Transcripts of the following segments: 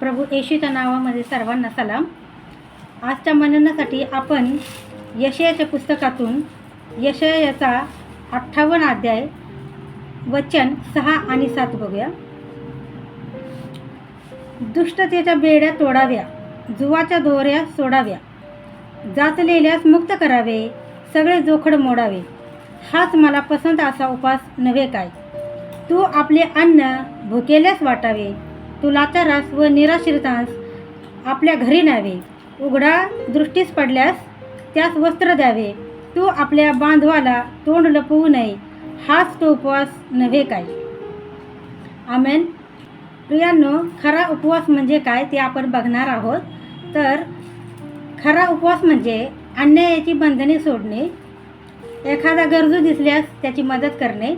प्रभू येशूच्या नावामध्ये सर्वांना सलाम. आजच्या मननासाठी आपण यशायाच्या पुस्तकातून यशायाचा 58 अध्याय वचन 6 आणि 7 बघूया. दुष्टतेच्या बेड्या तोडाव्या, जुवाच्या दोऱ्या सोडाव्या, जाचलेल्यास मुक्त करावे, सगळे जोखड मोडावे. हाच मला पसंत असा उपास नव्हे काय. तू आपले अन्न भुकेल्यास वाटावे, तू लाचारास व निराश्रितांस आपल्या घरी न्यावे. उघडा दृष्टीस पडल्यास त्यास वस्त्र द्यावे, तू आपल्या बांधवाला तोंड लपवू नये. हाच तो उपवास नव्हे काय. आमेन. प्रियांनो, खरा उपवास म्हणजे काय ते आपण बघणार आहोत. तर खरा उपवास म्हणजे अन्यायाची बंधने सोडणे, एखादा गरजू दिसल्यास त्याची मदत करणे,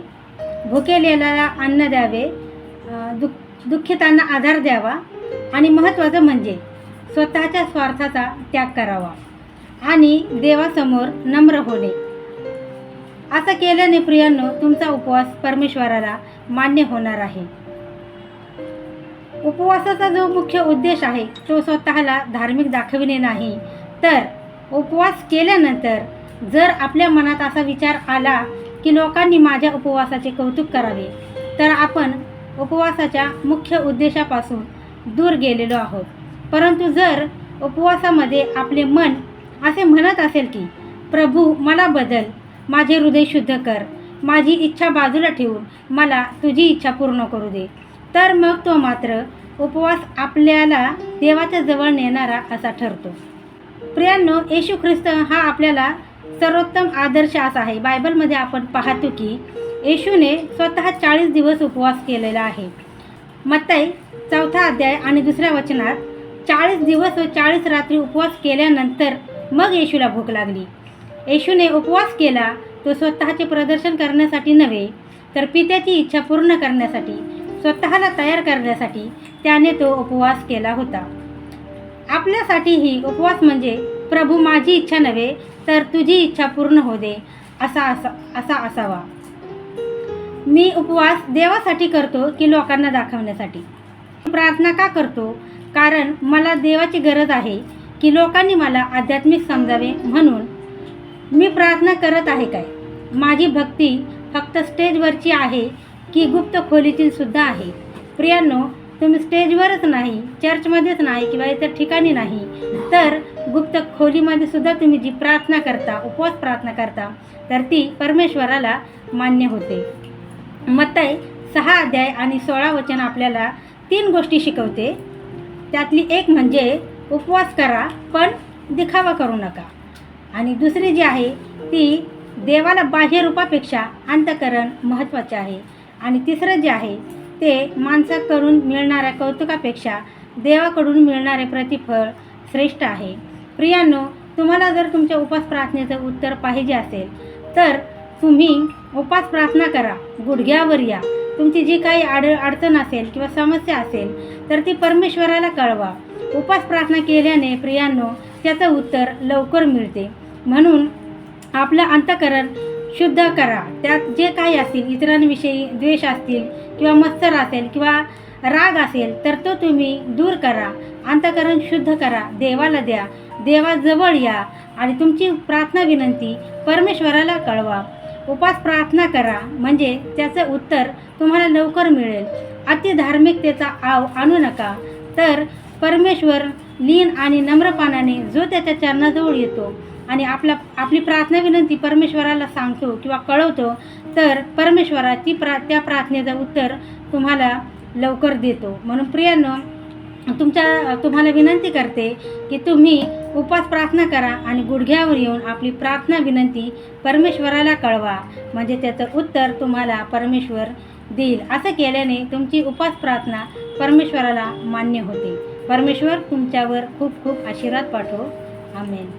भुकेलेल्याला अन्न द्यावे, दुःखितांना आधार द्यावा आणि महत्त्वाचं म्हणजे स्वतःच्या स्वार्थाचा त्याग करावा आणि देवासमोर नम्र होणे. असं केल्याने प्रियांनो, तुमचा उपवास परमेश्वराला मान्य होणार आहे. उपवासाचा जो मुख्य उद्देश आहे तो स्वतःला धार्मिक दाखविणे नाही, तर उपवास केल्यानंतर जर आपल्या मनात असा विचार आला की लोकांनी माझ्या उपवासाचे कौतुक करावे, तर आपण उपवासाच्या मुख्य उद्देशापासून दूर गेलेलो आहोत. परंतु जर उपवासामध्ये आपले मन असे म्हणत असेल की प्रभू मला बदल, माझे हृदय शुद्ध कर, माझी इच्छा बाजूला ठेवून मला तुझी इच्छा पूर्ण करू दे, तर मग तो मात्र उपवास आपल्याला देवाच्या जवळ नेणारा असा ठरतो. प्रियांनो, येशू ख्रिस्त हा आपल्याला सर्वोत्तम आदर्श असा आहे. बायबलमध्ये आपण पाहतो की येशूने स्वतः 40 दिवस उपवास केलेला आहे. मत्ती 4 अध्याय आणि 2 वचनात 40 दिवस व 40 रात्री उपवास केल्यानंतर मग येशूला भूक लागली. येशूने उपवास केला तो स्वतःचे प्रदर्शन करण्यासाठी नव्हे, तर पित्याची इच्छा पूर्ण करण्यासाठी, स्वतःला तयार करण्यासाठी त्याने तो उपवास केला होता. आपल्यासाठीही उपवास म्हणजे प्रभू माझी इच्छा नव्हे तर तुझी इच्छा पूर्ण हो दे असा असावा. मी उपवास देवासाठी करतो की लोकांना दाखवण्यासाठी. प्रार्थना का करतो? कारण मला देवाची गरज आहे की लोकांनी मला आध्यात्मिक समजावे म्हणून मी प्रार्थना करत आहे काय. माझी भक्ती फक्त स्टेजवरची आहे की गुप्त खोलीतील सुद्धा आहे. प्रियांनो, तुम्ही स्टेजवरच नाही, चर्चमध्येच नाही किंवा इतर ठिकाणी नाही, तर गुप्त खोलीमध्ये सुद्धा तुम्ही जी प्रार्थना करता, उपवास प्रार्थना करता, तर ती परमेश्वराला मान्य होते. मत्ती 6 अध्याय आणि 16 वचन आपल्याला 3 गोष्टी शिकवते. त्यातली एक म्हणजे उपवास करा पण दिखावा करू नका, आणि दुसरी जी आहे ती देवाला बाह्य रूपापेक्षा अंतःकरण महत्त्वाचे आहे, आणि तिसरं जे आहे ते माणसाकडून मिळणाऱ्या कौतुकापेक्षा देवाकडून मिळणारे प्रतिफळ श्रेष्ठ आहे. प्रियांनो, तुम्हाला जर तुमच्या उपास प्रार्थनेचं उत्तर पाहिजे असेल तर तुम्ही उपास प्रार्थना करा, गुडघ्यावर या. तुमची जी काही अडचण असेल किंवा समस्या असेल तर ती परमेश्वराला कळवा. उपास प्रार्थना केल्याने प्रियांनो त्याचं उत्तर लवकर मिळते. म्हणून आपलं अंतःकरण शुद्ध करा. त्यात जे काही असतील, इतरांविषयी द्वेष असतील किंवा मत्सर असेल किंवा राग असेल तर तो तुम्ही दूर करा. अंतःकरण शुद्ध करा, देवाला द्या, देवाजवळ या आणि तुमची प्रार्थना विनंती परमेश्वराला कळवा. उपास प्रार्थना करा म्हणजे त्याचं उत्तर तुम्हाला लवकर मिळेल. अति धार्मिकतेचा आव आणू नका, तर परमेश्वर लीन आणि नम्रपणाने जो त्याच्या चरणाजवळ येतो आणि आपली प्रार्थना विनंती परमेश्वराला सांगतो किंवा कळवतो, तर परमेश्वरा त्या प्रार्थनेचं उत्तर तुम्हाला लवकर देतो. म्हणून प्रियांनो, तुम्हाला विनंती करते की तुम्ही उपास प्रार्थना करा आणि गुडघ्यावर येऊन आपली प्रार्थना विनंती परमेश्वराला कळवा, म्हणजे त्याचं उत्तर तुम्हाला परमेश्वर देईल. असं केल्याने तुमची उपास प्रार्थना परमेश्वराला मान्य होते. परमेश्वर तुमच्यावर खूप खूप आशीर्वाद पाठवो. आमेन.